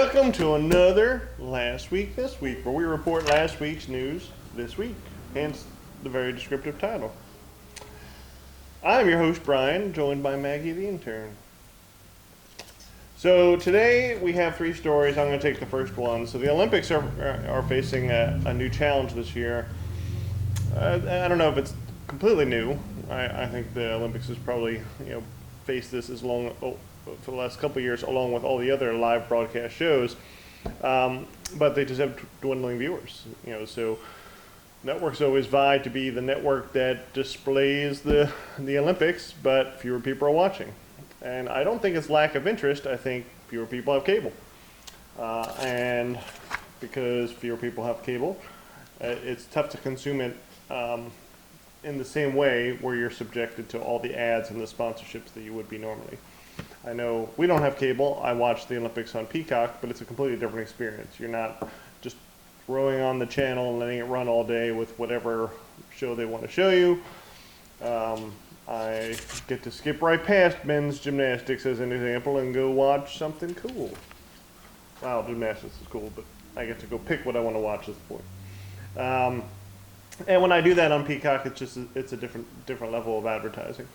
Welcome to another Last Week This Week, where we report last week's news this week, hence the very descriptive title. I'm your host, Brian, joined by Maggie the intern. So today we have three stories. I'm going to take the first one. So the Olympics are facing a new challenge this year. I don't know if it's completely new. I think the Olympics has probably faced this for the last couple of years, along with all the other live broadcast shows. But they just have dwindling viewers. So networks always vie to be the network that displays the Olympics, but fewer people are watching. And I don't think it's lack of interest. I think fewer people have cable. And because fewer people have cable, it's tough to consume it in the same way where you're subjected to all the ads and the sponsorships that you would be normally. I know we don't have cable. I watch the Olympics on Peacock, but it's a completely different experience. You're not just throwing on the channel and letting it run all day with whatever show they want to show you. I get to skip right past men's gymnastics as an example and go watch something cool. Well, gymnastics is cool, but I get to go pick what I want to watch at this point. And when I do that on Peacock, it's a different level of advertising.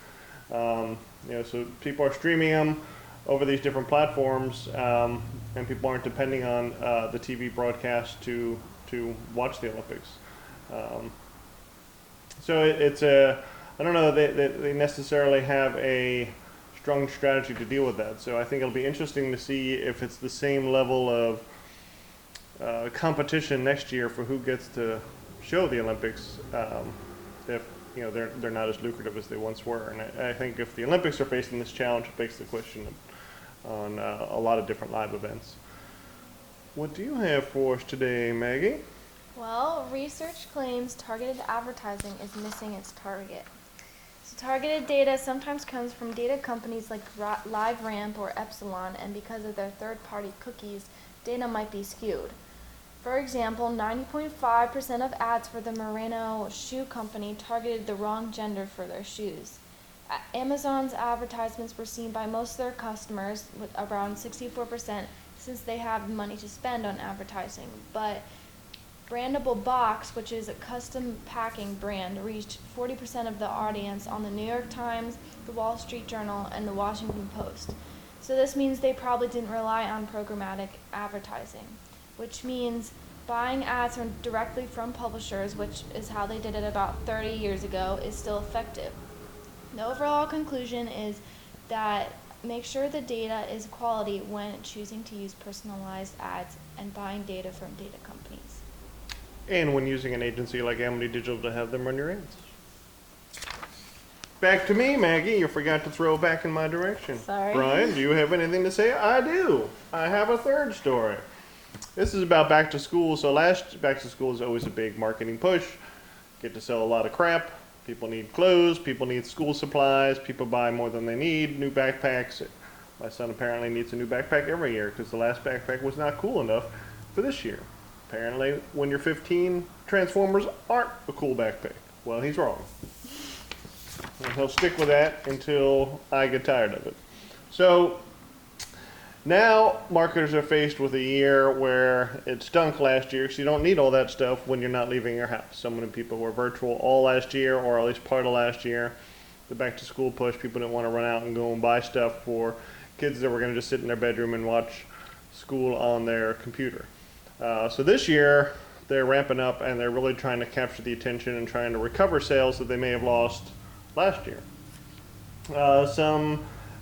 So people are streaming them over these different platforms, and people aren't depending on the TV broadcast to watch the Olympics. So I don't know that they necessarily have a strong strategy to deal with that. So I think it'll be interesting to see if it's the same level of competition next year for who gets to show the Olympics. If they're not as lucrative as they once were, and I think if the Olympics are facing this challenge, it begs the question on a lot of different live events. What do you have for us today, Maggie? Well, research claims targeted advertising is missing its target. So targeted data sometimes comes from data companies like LiveRamp or Epsilon, and because of their third-party cookies, data might be skewed. For example, 90.5% of ads for the Merino shoe company targeted the wrong gender for their shoes. Amazon's advertisements were seen by most of their customers, with around 64%, since they have money to spend on advertising. But Brandable Box, which is a custom packing brand, reached 40% of the audience on the New York Times, the Wall Street Journal, and the Washington Post. So this means they probably didn't rely on programmatic advertising, which means buying ads directly from publishers, which is how they did it about 30 years ago, is still effective. The overall conclusion is that make sure the data is quality when choosing to use personalized ads and buying data from data companies. And when using an agency like Amity Digital to have them run your ads. Back to me, Maggie. You forgot to throw back in my direction. Sorry. Brian, do you have anything to say? I do. I have a third story. This is about back to school. So last back to school is always a big marketing push. Get to sell a lot of crap. People need clothes. People need school supplies. People buy more than they need. New backpacks. My son apparently needs a new backpack every year because the last backpack was not cool enough for this year. Apparently, when you're 15, Transformers aren't a cool backpack. Well, he's wrong. And he'll stick with that until I get tired of it. So now marketers are faced with a year where it stunk last year, because you don't need all that stuff when you're not leaving your house. So many people were virtual all last year, or at least part of last year. The back to school push, people didn't want to run out and go and buy stuff for kids that were going to just sit in their bedroom and watch school on their computer. So this year, they're ramping up and they're really trying to capture the attention and trying to recover sales that they may have lost last year.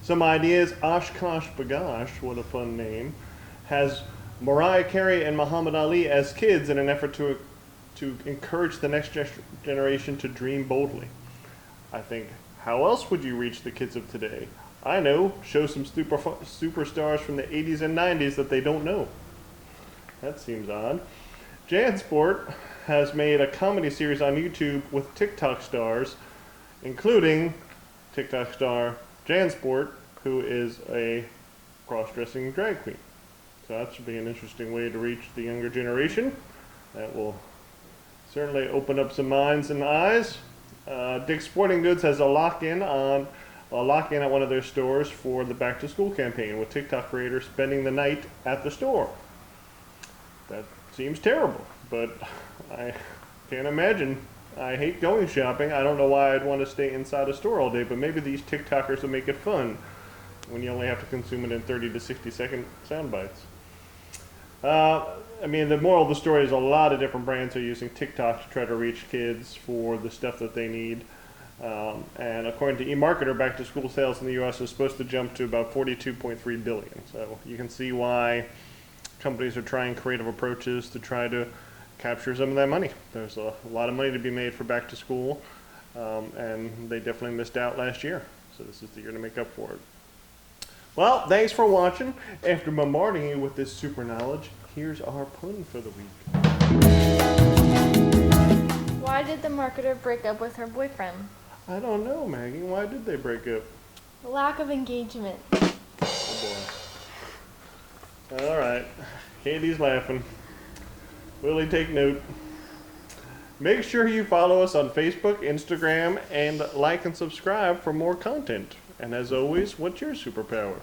Some ideas. Oshkosh B'gosh, what a fun name, has Mariah Carey and Muhammad Ali as kids in an effort to encourage the next generation to dream boldly. I think, how else would you reach the kids of today? I know, show some superstars from the 80s and 90s that they don't know. That seems odd. JanSport has made a comedy series on YouTube with TikTok stars, including TikTok star JanSport, who is a cross-dressing drag queen. So that should be an interesting way to reach the younger generation. That will certainly open up some minds and eyes. Dick's Sporting Goods has a lock-in on locking out one of their stores for the back to school campaign, with TikTok creators spending the night at the store. That seems terrible, but I can't imagine. I hate going shopping. I don't know why I'd want to stay inside a store all day, but maybe these TikTokers will make it fun when you only have to consume it in 30 to 60-second sound bites. I mean, the moral of the story is a lot of different brands are using TikTok to try to reach kids for the stuff that they need. And according to eMarketer, back to school sales in the U.S. is supposed to jump to about 42.3 billion. So you can see why companies are trying creative approaches to try to capture some of that money. There's a lot of money to be made for back to school, and they definitely missed out last year. So this is the year to make up for it. Well, thanks for watching. After bombarding you with this super knowledge, here's our pun for the week. Why did the marketer break up with her boyfriend? I don't know, Maggie. Why did they break up? Lack of engagement. Oh boy. All right. Katie's laughing. Willie, take note. Make sure you follow us on Facebook, Instagram, and like and subscribe for more content. And as always, what's your superpower?